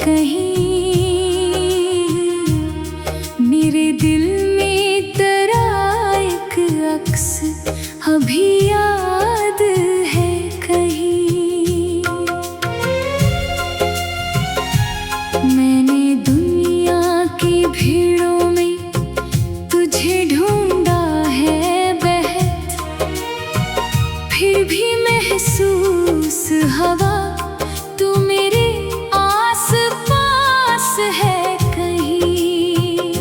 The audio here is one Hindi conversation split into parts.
कहीं। मेरे दिल में तेरा एक अक्स अभी याद है कहीं। मैंने दुनिया की भीड़ों में तुझे ढूंढा है बेहद, फिर भी महसूस हवा तू मेरे आस पास है कहीं।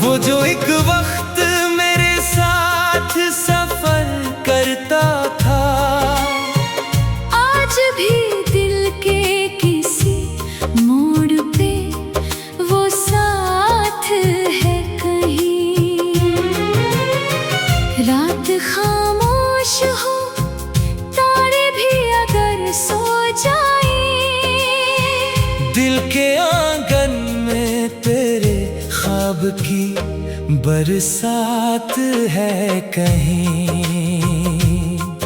वो जो एक वक्त मेरे साथ सफर करता था, आज भी दिल के किसी मोड़ पे वो साथ है कहीं। रात खामोश हो, तारे भी अगर सो जाए, दिल के आंगन में तेरे ख्वाब की बरसात है कहीं।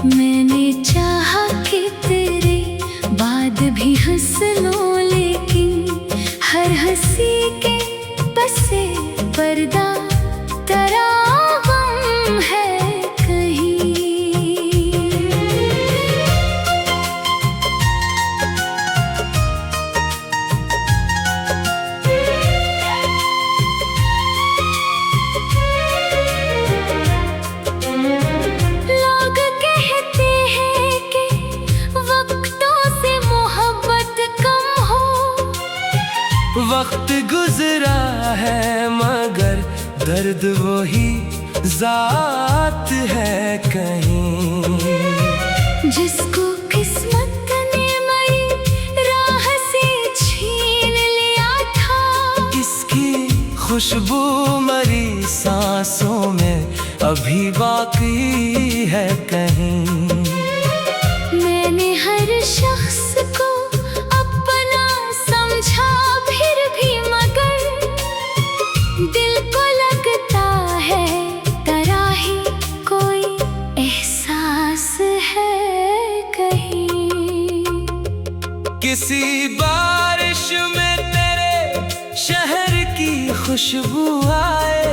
मैंने चाहा कि तेरे बाद भी हंस लो, लेकिन हर हंसी के पसे पर्दा तेरा गम है कहीं। लोग कहते हैं कि वक्तों से मोहब्बत कम हो, वक्त गुजरा है मगर दर्द वही जात है कहीं। जिसको किस्मत ने मरी राह से छीन लिया था, इसकी खुशबू मरी सांसों में अभी बाकी है कहीं। मैंने हर शख्स को अपना समझा, फिर भी मगर दिल को लगता है तेरा ही कोई एहसास है कहीं। किसी बारिश में तेरे शहर की खुशबू आए,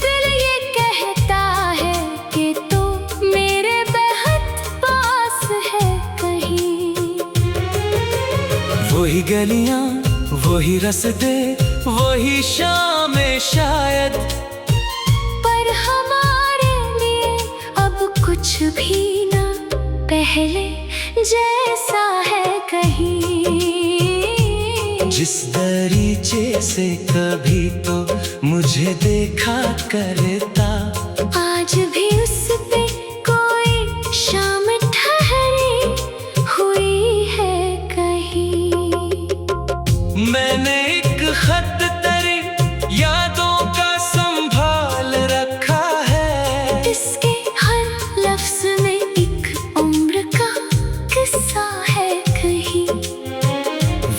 दिल ये कहता है कि तू मेरे बेहद पास है कहीं। वही गलियां, वही रास्ते, वही शाम शायद, पर हमारे लिए अब कुछ भी ना पहले जैसा है कहीं। जिस दरीचे से कभी तो मुझे देखा करता, आज भी उस पे कोई शाम ठहरी हुई है कहीं। मैंने एक खत तेरी यादों का संभाल रखा है, इसके हर लफ्ज में एक उम्र का किस्सा है कहीं।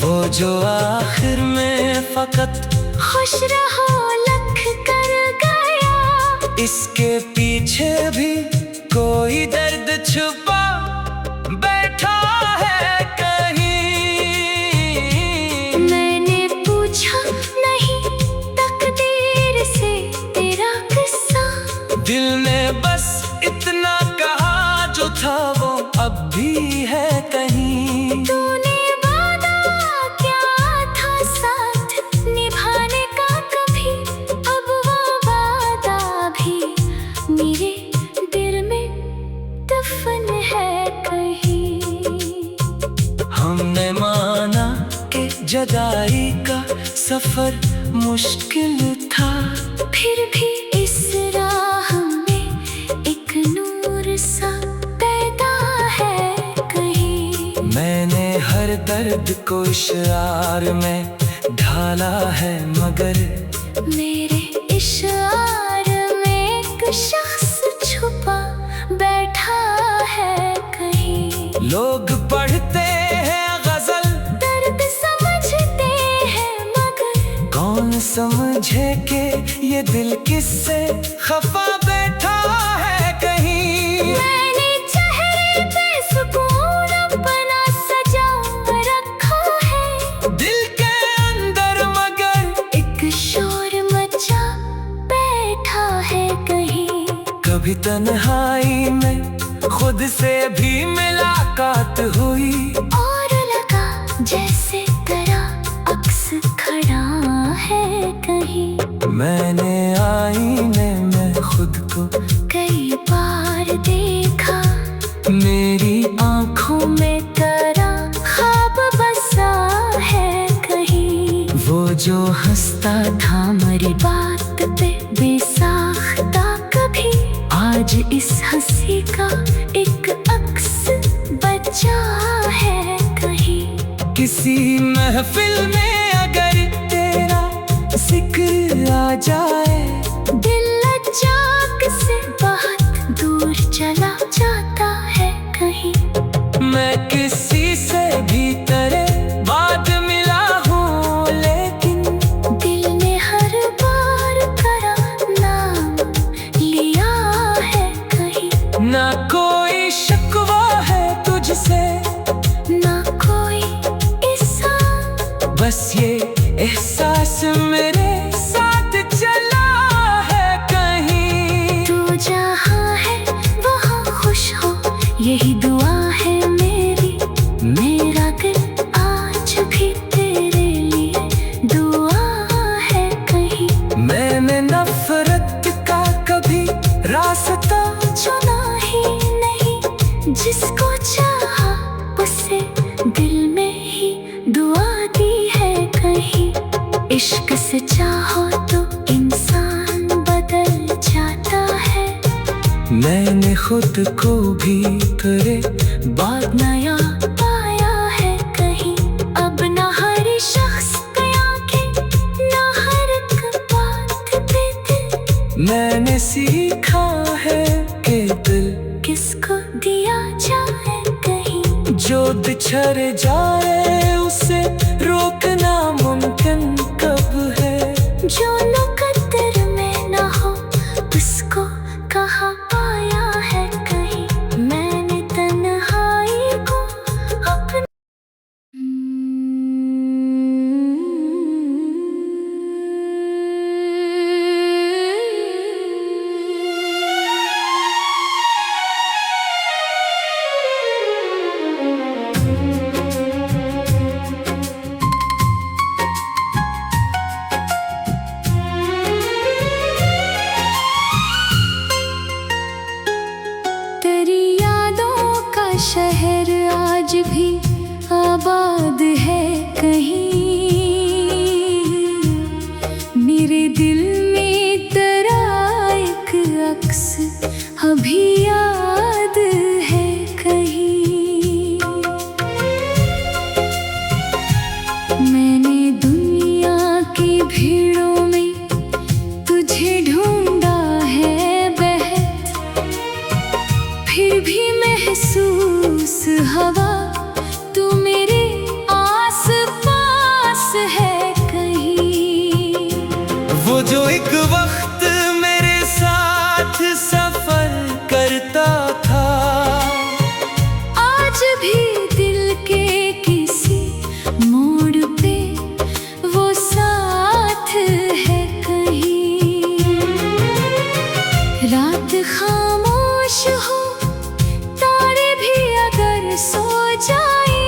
वो जो आखिर में फकत खुश रहो लख कर गया, इसके पीछे भी कोई दर्द छुपा बैठा है कहीं। मैंने पूछा नहीं तकदीर से तेरा किस्सा, दिल ने बस इतना कहा जो था वो अब भी है कहीं। तूने वादा क्या था साथ निभाने का कभी, अब वो वादा भी मेरे दिल में दफन है कहीं। हमने माना कि जुदाई का सफर मुश्किल था, फिर भी इस राह में एक नूर सा पैदा है कहीं। मैंने हर दर्द को इशार में ढाला है मगर मेरे इशार में एक शख्स छुपा बैठा है कहीं। लोग पढ़ते हैं गजल, दर्द समझते हैं मगर कौन समझे कि ये दिल किससे खफा बैठा है कहीं। मैंने चेहरे पे सुकून अपना सजा रखा है, दिल जो हंसता था मेरी बात पे बेसाख्ता कभी, आज इस हंसी का एक अक्स बचा है कहीं। किसी महफिल में अगर तेरा जिक्र आ जाए, दिल लज्जाक से बहुत दूर चला जाता है कहीं। मैं किसी से भी तेरे बाद मिला हूँ, लेकिन दिल ने हर बार तेरा नाम लिया है कहीं। ना कोई शिकवा है तुझसे, ना कोई एहसान, बस ये एहसास मेरे साथ चला है कहीं। तू जहाँ है वहाँ खुश हो, यही दुआ है मेरी। मेरा दिल आज भी तेरे लिए दुआ है कहीं। मैंने नफरत का कभी रास्ता चुना ही नहीं, जिसको चाहा उसे दिल में ही दुआ दी है कहीं। इश्क से चाहो तो इंसान बदल जाता है। मैंने खुद को भी तेरे बाद नया पाया है कहीं। अब ना हर शख्स की आंखें, ना हर एक बात पे दिल। मैंने सीखा है कि दिल किसको दिया जाए कहीं। जो बिछड़ जाए उसे रोकना मुमकिन कब है। जो मुकद्दर में ना हो उसको कहाँ पाया है कहीं। मैंने तन्हाई को अपना तेरी यादों का शहर आज भी आबाद है कहीं। मेरे दिल में तेरा एक अक्स अभी याद है कहीं। मैंने दुनिया की भीड़ों में तुझे ढूंढा है बहत, फिर भी महसूस हवा तू मेरे आस पास है कहीं। वो जो एक वक्त मेरे साथ सफर करता था, आज भी दिल के किसी मोड़ पे वो साथ है कहीं। रात खामोश हो, तारे भी अगर सो जाए,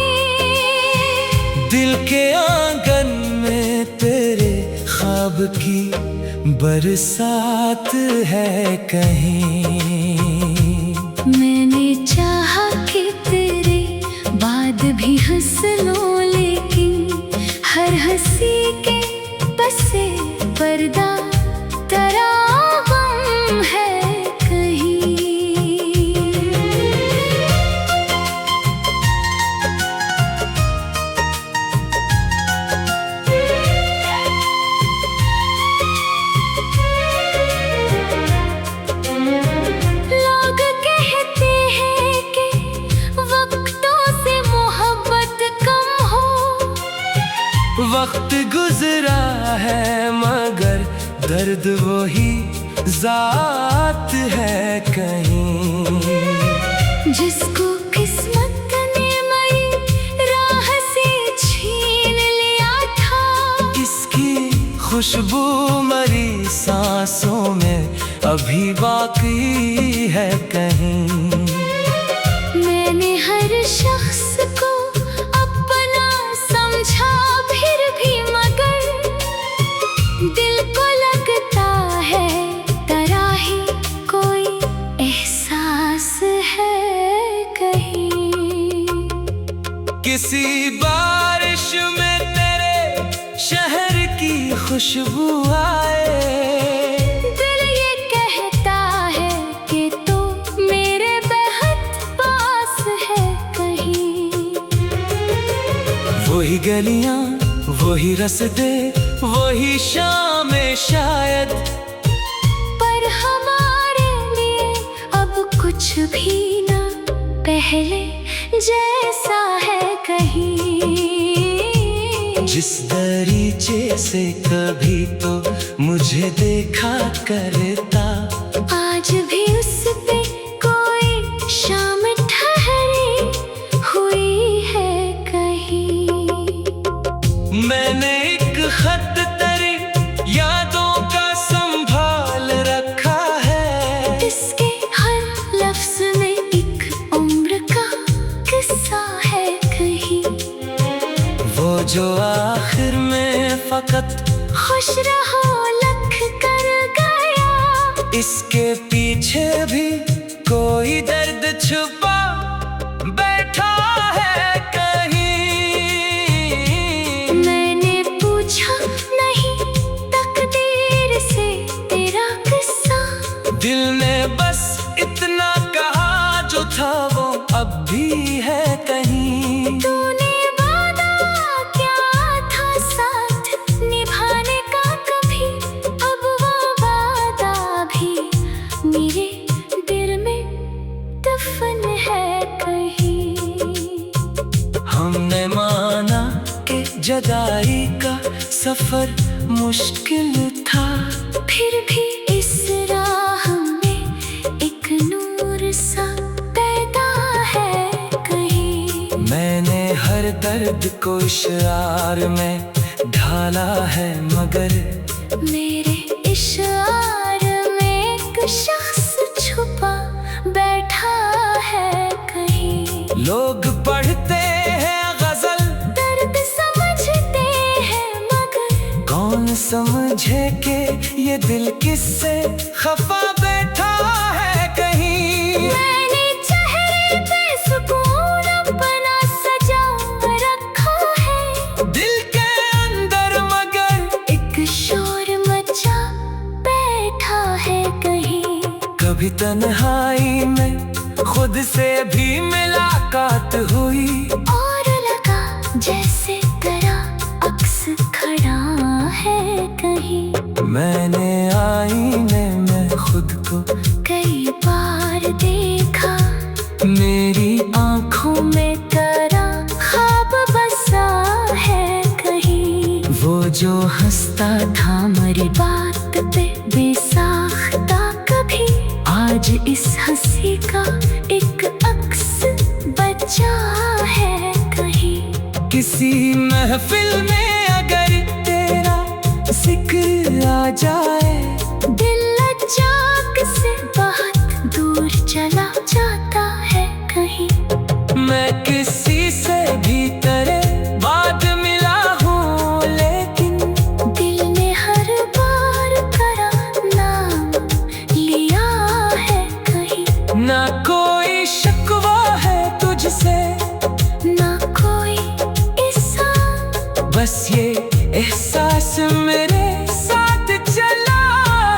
दिल के आंगन में तेरे ख्वाब की बरसात है कहीं। मैंने चाहा कि तेरे बाद भी हंस लो, लेकिन हर हंसी के पसे पर्दा तेरा गम है कहीं। लोग कहते हैं कि वक्तों से मोहब्बत कम हो। वक्त गुजरा है मगर दर्द वही जात है कहीं। जिसको किस्मत ने मई राह से छीन लिया था, इसकी खुशबू मरी सांसों में अभी बाकी है कहीं। मैंने हर शख्स को अपना समझा, फिर भी मगर दिल को लगता है तेरा ही कोई एहसास है कहीं। किसी बारिश में तेरे शहर की की खुशबू आए। दिल ये कहता है कि तू मेरे बेहद पास है कहीं। वही गलियां, वही रास्ते, वही शामें शायद, पर हमारे लिए अब कुछ भी ना पहले जैसा है कहीं। जिस दरीचे से कभी तो मुझे देखा करता, आज भी उस पे कोई शाम ठहरी हुई है कहीं। मैंने एक खत तेरी यादों का संभाल रखा है। इसके हर लफ्ज में एक उम्र का किस्सा है कहीं। वो जो आखिर में फकत खुश रहो लख कर गया, इसके पीछे भी कोई दर्द छुपा बैठा है कहीं। मैंने पूछा नहीं तकदीर से तेरा किस्सा, दिल ने बस इतना कहा जो था वो अब भी है कहीं। तूने वादा क्या था साथ निभाने का कभी, अब वो वादा भी मेरे दिल में दफन है कहीं। हमने माना कि जुदाई का सफर मुश्किल था, फिर भी इस राह में एक नूर सा पैदा है कहीं। मैंने हर दर्द को इशार में ढाला है, मगर मेरे इशार में एक शख्स छुपा बैठा है कहीं। लोग पढ़ते हैं गजल, दर्द समझते हैं मगर कौन समझे कि ये दिल किससे खफा बैठा है कहीं। मैंने चेहरे पे सुकून अपना सजा रखा है, दिल के अंदर मगर एक शोर मचा बैठा है कहीं। कभी तन्हाई में खुद से भी मुलाकात हुई, और लगा जैसे तरह अक्स खड़ा है कहीं। मैंने आईने में खुद को कई बार देखा, मेरी आँखों में तरह ख्वाब बसा है कहीं। वो जो हंसता था मेरी बात पे बेसाख्ता कभी, आज इस हंसी का एक अक्स बचा है कहीं। किसी महफिल में अगर तेरा जिक्र आ जाए, दिल लज्जाक से बहुत दूर चला जाता है कहीं। मैं किसी से भी तेरे बाद मिला हूँ, लेकिन दिल ने हर बार करा नाम लिया है कहीं। ना कोई शिकवा है तुझसे, ना कोई ऐसा, बस ये एहसास मेरे साथ चला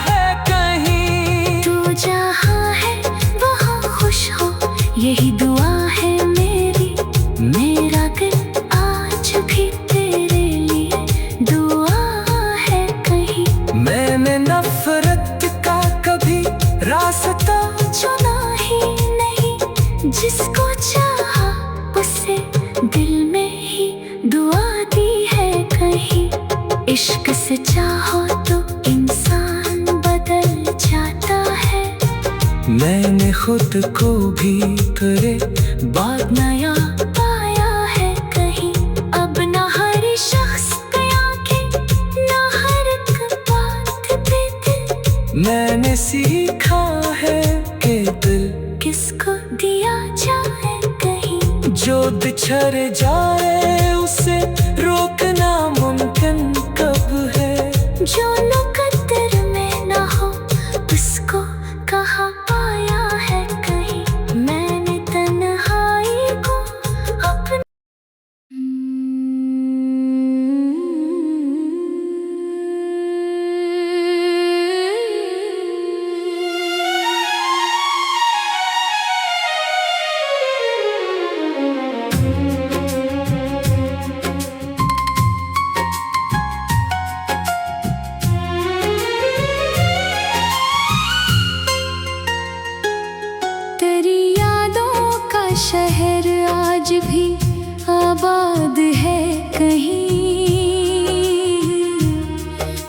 है कहीं। तू जहाँ है वहाँ खुश हो, यही दुआ है मेरी। मेरा दिल आज भी तेरे लिए दुआ है कहीं। मैंने नफरत का कभी रास्ता चुना ही नहीं, जिसको चाहा उसे दिल में ही दुआ दी है कहीं। इश्क से चाहो तो इंसान बदल जाता है, मैंने खुद को भी तेरे बाद नया पाया है कहीं। अब ना हर शख्स पे आंखें, ना हर एक बात पे दिल। मैंने सीखा है कि दिल किसको दिया जाए कहीं। जो बिछड़ जाए उसे रोकना मुमकिन कब है। जो मुकद्दर में ना हो उसको कहाँ पाया है कहीं। मैंने तन्हाई को अपना कहीं।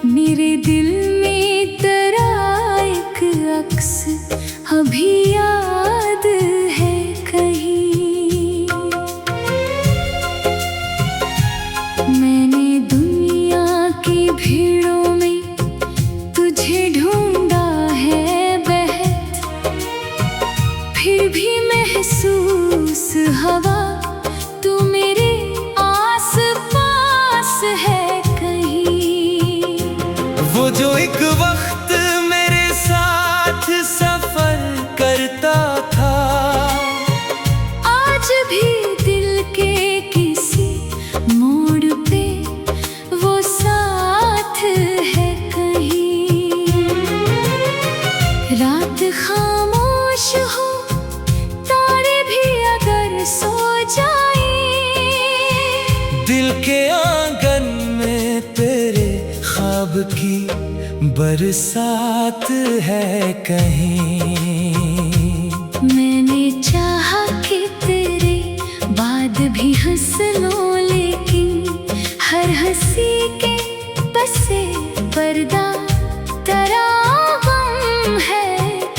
मेरे दिल में तेरा एक अक्स अभी याद है कहीं। मैंने दुनिया की भीड़ों में तुझे ढूंढा है बेहद, फिर भी महसूस हवा तू मेरे आस पास है कहीं। वो जो एक वक्त मेरे साथ सफर करता था, आज भी दिल के किसी मोड़ पे वो साथ है कहीं। रात खामोश हो, तारे भी अगर सो जाए, दिल के आंगन में तेरे ख्वाब की बरसात है कहीं। मैंने चाहा कि तेरे बाद भी हंस लो, लेकिन हर हंसी के पसे पर्दा तेरा गम है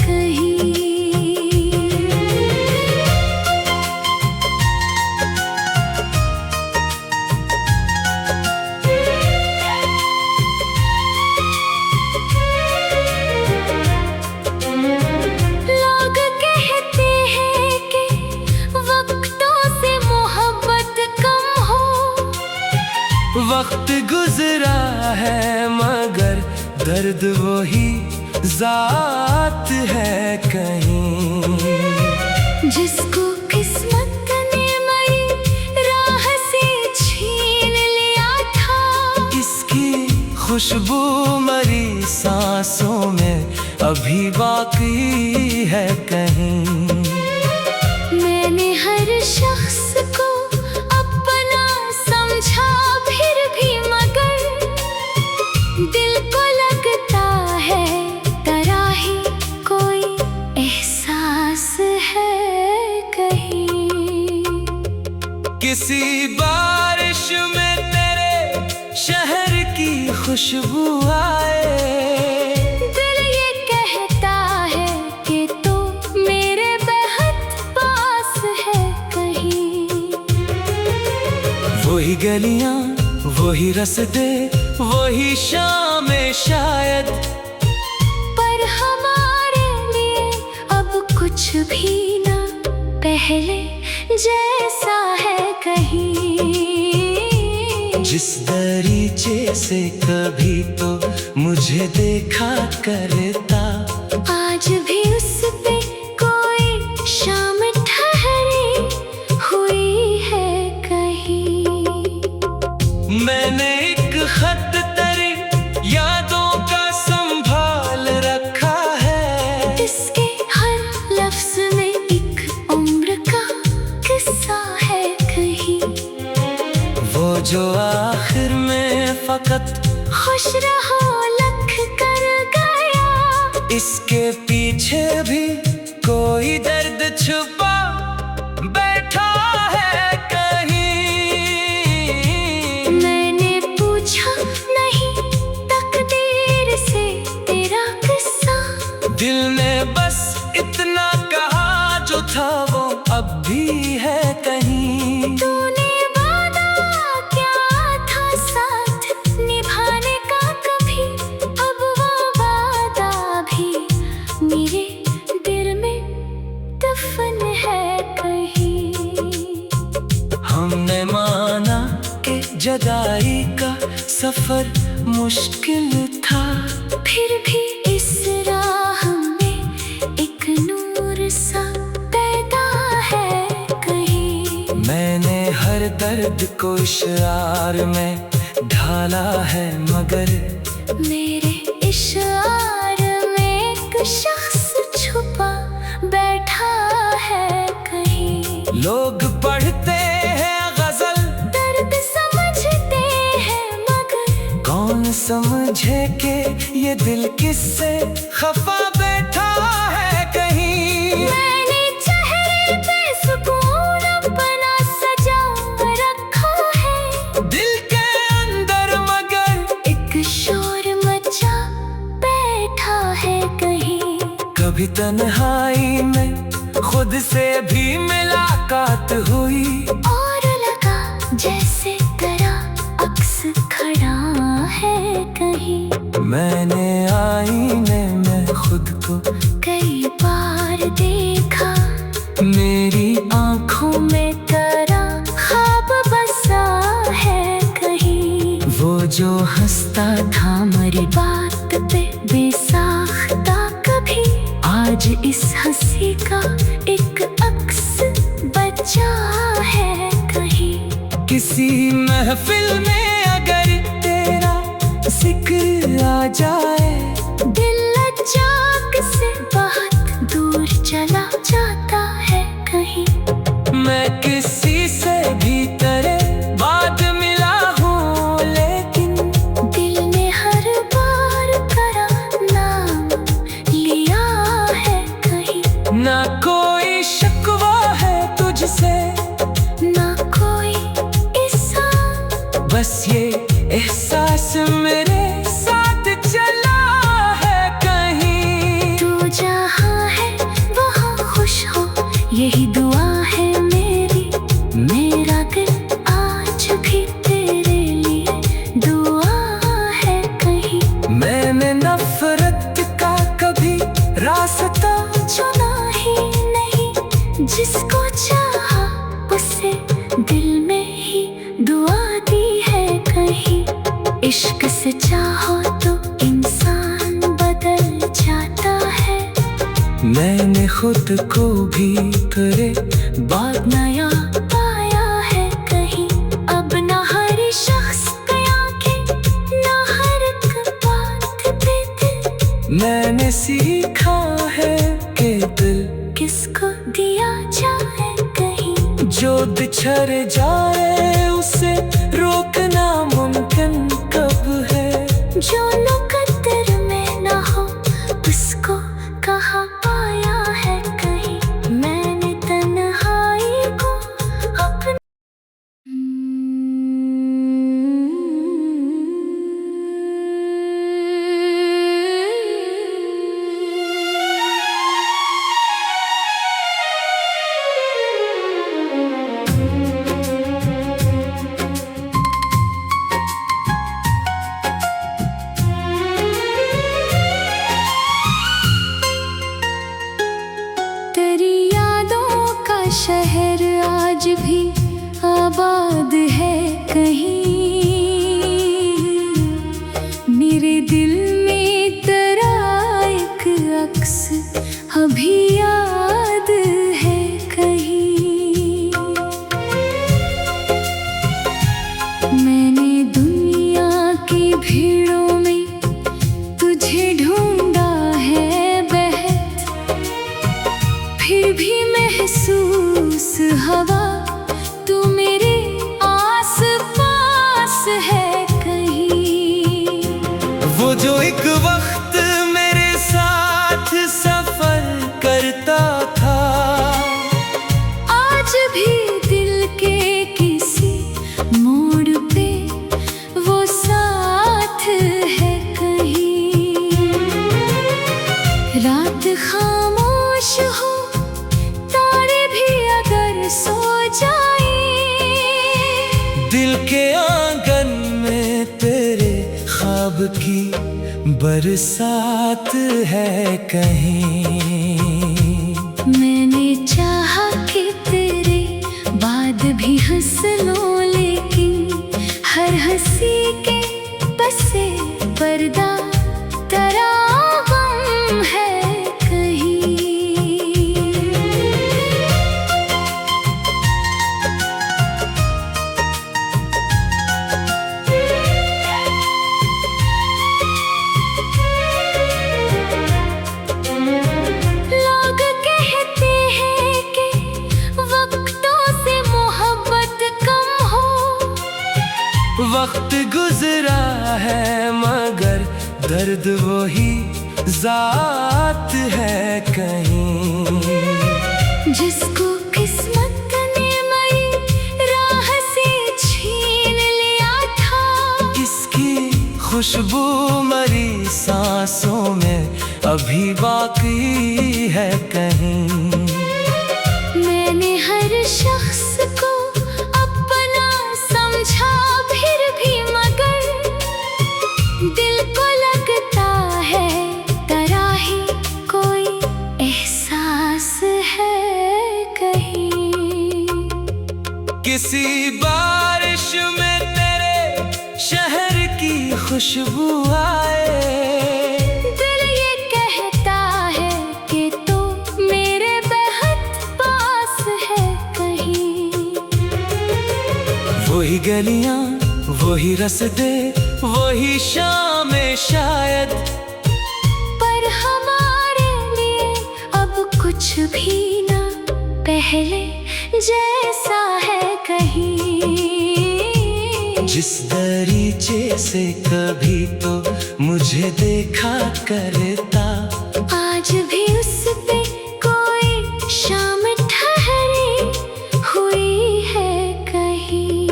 कहीं। लोग कहते हैं कि वक्तों से मोहब्बत कम हो, वक्त गुजरा है मगर दर्द वही जात है कहीं। जिसको किस्मत ने मरी राह से छीन लिया था, इसकी खुशबू मरी सांसों में अभी बाकी है कहीं। मैंने हर शख्स को अपना समझा, फिर भी मगर दिल को लगता है तेरा ही कोई एहसास है कहीं। किसी बारिश में तेरे शहर की खुशबू आए, दिल ये कहता है कि तू मेरे बेहद पास है कहीं। वही गलियां, वही रास्ते, वही शामें शायद, पर हमारे लिए अब कुछ भी ना पहले जैसा है कहीं। जिस दरीचे से कभी तो मुझे देखा करता, आज भी उस पे कोई शाम ठहरी हुई है कहीं। मैंने एक खत तेरी यादों का संभाल रखा है, इसके हर लफ्ज में एक उम्र का किस्सा है कहीं। वो जो आखिर में फकत खुश रहो लख कर गया, इसके पीछे भी कोई दर्द छुपा बैठा है कहीं। मैंने पूछा नहीं तकदीर से तेरा किस्सा, दिल ने बस इतना कहा जो था वो अब भी है कहीं। तूने वादा क्या था साथ निभाने का कभी, अब वो वादा भी मेरे दिल में दफन है कहीं। हमने माना कि जुदाई का सफर मुश्किल था, फिर भी इस राह में एक नूर सा पैदा है कहीं। मैंने हर दर्द को इशार में ढाला है मगर मेरे इशार में एक शख्स छुपा बैठा है कहीं। लोग पढ़ते हैं गजल, दर्द समझते हैं मगर कौन समझे कि ये दिल किससे खफा बैठा है कहीं। मैंने चेहरे पे सुकून अपना सजा रखा है, दिल कहीं। मैंने आईने में खुद को कई बार देखा, मेरी आँखों में तेरा ख्वाब बसा है कहीं। वो जो हंसता था मेरी बात पे बेसाख्ता कभी, आज इस हंसी का एक अक्स बचा है कहीं। किसी महफिल में अगर तेरा जिक्र आ जाए, दिल लज्जाक से बहुत दूर चला जाता है कहीं। मैं किसी से भी तेरे बाद मिला हूँ, लेकिन दिल ने हर बार तेरा नाम लिया है कहीं। ना कोई शिकवा है तुझसे, ना कोई इसा, बस ये एहसास मेरे साथ चला है कहीं। तू जहाँ है वहाँ खुश हो, यही दुआ है मेरी। मेरा दिल आज भी तेरे लिए दुआ है कहीं। मैंने नफरत का कभी रास्ता चुना ही नहीं, जिसको चाहा उसे दिल में ही दुआ दी है कहीं। इश्क से चाहो तो इंसान बदल जाता है। मैंने खुद को भी तेरे बाद नया पाया है कहीं। अब न हर शख्स पे आंखें, न हर एक बात पे दिल। मैंने सीखा है कि दिल किसको दिया जाए कहीं। जो बिछड़ जाए उसे रोकना मुमकिन कब है। जो मुकद्दर में न हो उसको कहाँ पाया है कहीं। मैंने तन्हाई को अपना तेरी यादों का शहर आज भी आबाद है कहीं। मेरे दिल में तेरा एक अक्स अभी याद है कहीं। मैंने दुनिया की भीड़ों में तुझे ढूंढा है बहत, फिर भी महसूस हवा तू मेरे आस पास है कहीं। वो जो एक वक्त मेरे साथ सफर करता था, आज भी दिल के किसी मोड़ पे वो साथ है कहीं। रात खामोश हो, तारे भी अगर सो जाए, दिल के आंगन में तेरे ख्वाब की बरसात है कहीं। मैंने चाहा कि तेरे बाद भी हंस लो, लेकिन हर हंसी के पसे पर्दा तेरा गम है कहीं। लोग कहते हैं कि वक्तों से मोहब्बत कम हो। वक्त गुजरा है मगर दर्द वही जात है कहीं। जिसको किस्मत ने मई राह से छीन लिया था, इसकी खुशबू मरी सांसों में अभी बाकी है कहीं। मैंने हर शख्स को अपना समझा, फिर भी मगर दिल खुशबू आए। दिल ये कहता है कि तू मेरे बेहद पास है कहीं। वही गलियां, वही रस्ते, वही शामें शायद, पर हमारे लिए अब कुछ भी ना पहले जैसा है कहीं। जिस दरीचे से कभी तो मुझे देखा करता, आज भी उस पे कोई शाम ठहरी हुई है कहीं।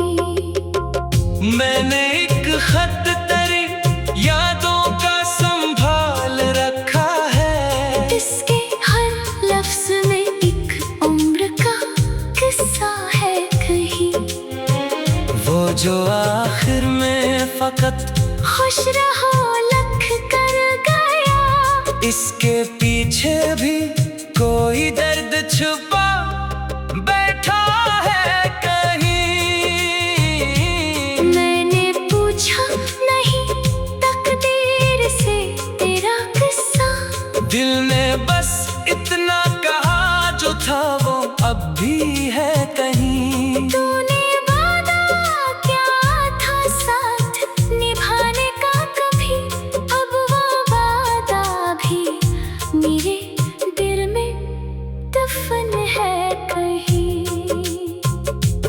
मैंने एक खत तेरी यादों का संभाल रखा है। इसके हर लफ्ज में एक उम्र का किस्सा है कहीं। वो जो आखिर में फकत खुश रहो लख कर गया, इसके पीछे भी कोई दर्द छुपा बैठा है कहीं। मैंने पूछा नहीं तकदीर से तेरा किस्सा, दिल ने बस इतना कहा जो था वो अब भी है कहीं। तूने वादा क्या था साथ निभाने का कभी, अब वो वादा भी मेरे दिल में दफन है कहीं।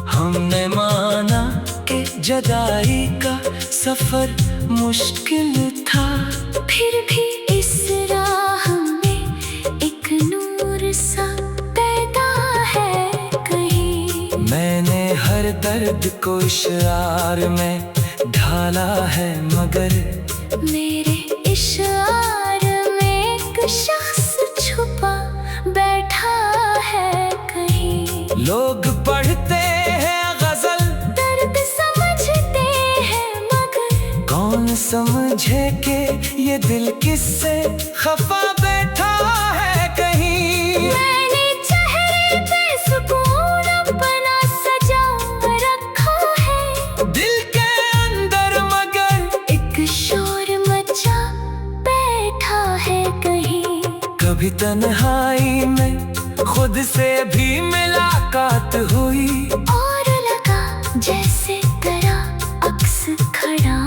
हमने माना कि जुदाई का सफर मुश्किल था, फिर भी इस राह में एक नूर सा पैदा है कहीं। मैंने हर दर्द को इशार में ढाला है, मगर मेरे इशार में एक शख्स छुपा बैठा है कहीं। लोग पढ़ते हैं गजल, दर्द समझते हैं मगर कौन समझे कि ये दिल किससे खफा बैठा है कहीं। मैंने चेहरे पे सुकून अपना सजा रखा है, दिल के अंदर मगर एक शोर मचा बैठा है कहीं। कभी तन्हाई में खुद से भी मुलाकात हुई, और लगा जैसे तेरा अक्स खड़ा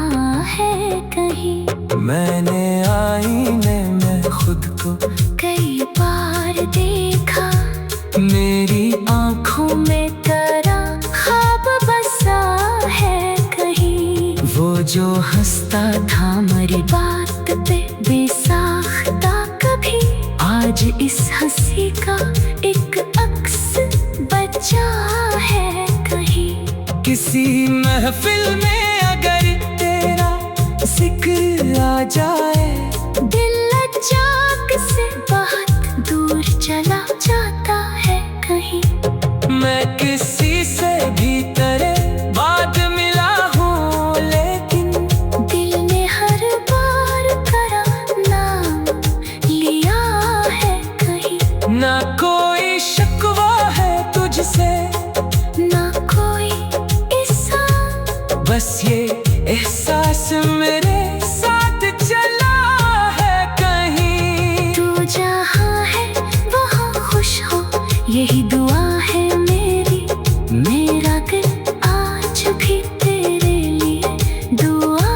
है कहीं। मैंने आईने में खुद को कई बार देखा, मेरी आँखों में तेरा ख्वाब बसा है कहीं। वो जो हंसता था मेरी बात पे बेसाख्ता कभी, आज इस हंसी का एक अक्स बचा है कहीं। किसी महफिल में अगर तेरा जिक्र आ जाए, दिल लज्जाक से बहुत दूर चला जाता है कहीं। मैं किसी से भी तेरे बाद मिला हूँ, लेकिन दिल ने हर बार तेरा नाम लिया है कहीं। ना कोई शिकवा है तुझसे, ना कोई इसा, बस ये एहसास मेरे साथ चला है कहीं। तू जहाँ है वहाँ खुश हो, यही दुआ है मेरी। मेरा दिल आज भी तेरे लिए दुआ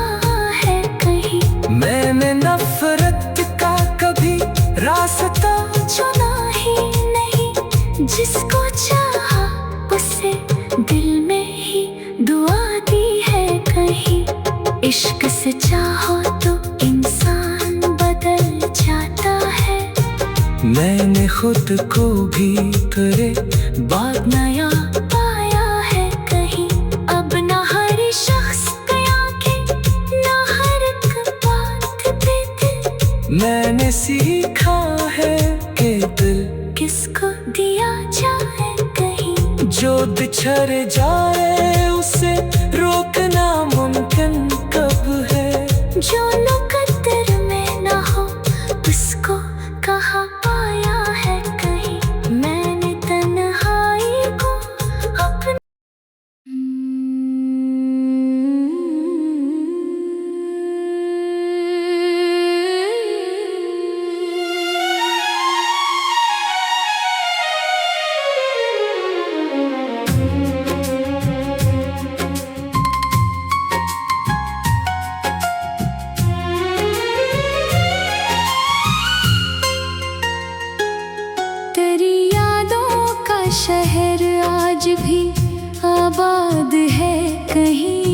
है कहीं। मैंने नफरत का कभी रास्ता चुना ही नहीं, जिसको चाहा उसे दिल में ही दुआ दी है कहीं। इश्क से चाहो तो इंसान बदल जाता है। मैंने खुद को भी तेरे बाद नया पाया है कहीं। अब ना हर शख्स की आंखें, ना हर एक बात पे दिल। मैंने सीखा है कि दिल किसको दिया जाए कहीं। जो बिछड़ जाए उसे रोकना मुमकिन कब है। जो मुकद्दर में ना हो उसको कहाँ पाया है कहीं। मैंने तन्हाई को अपना शहर आज भी आबाद है कहीं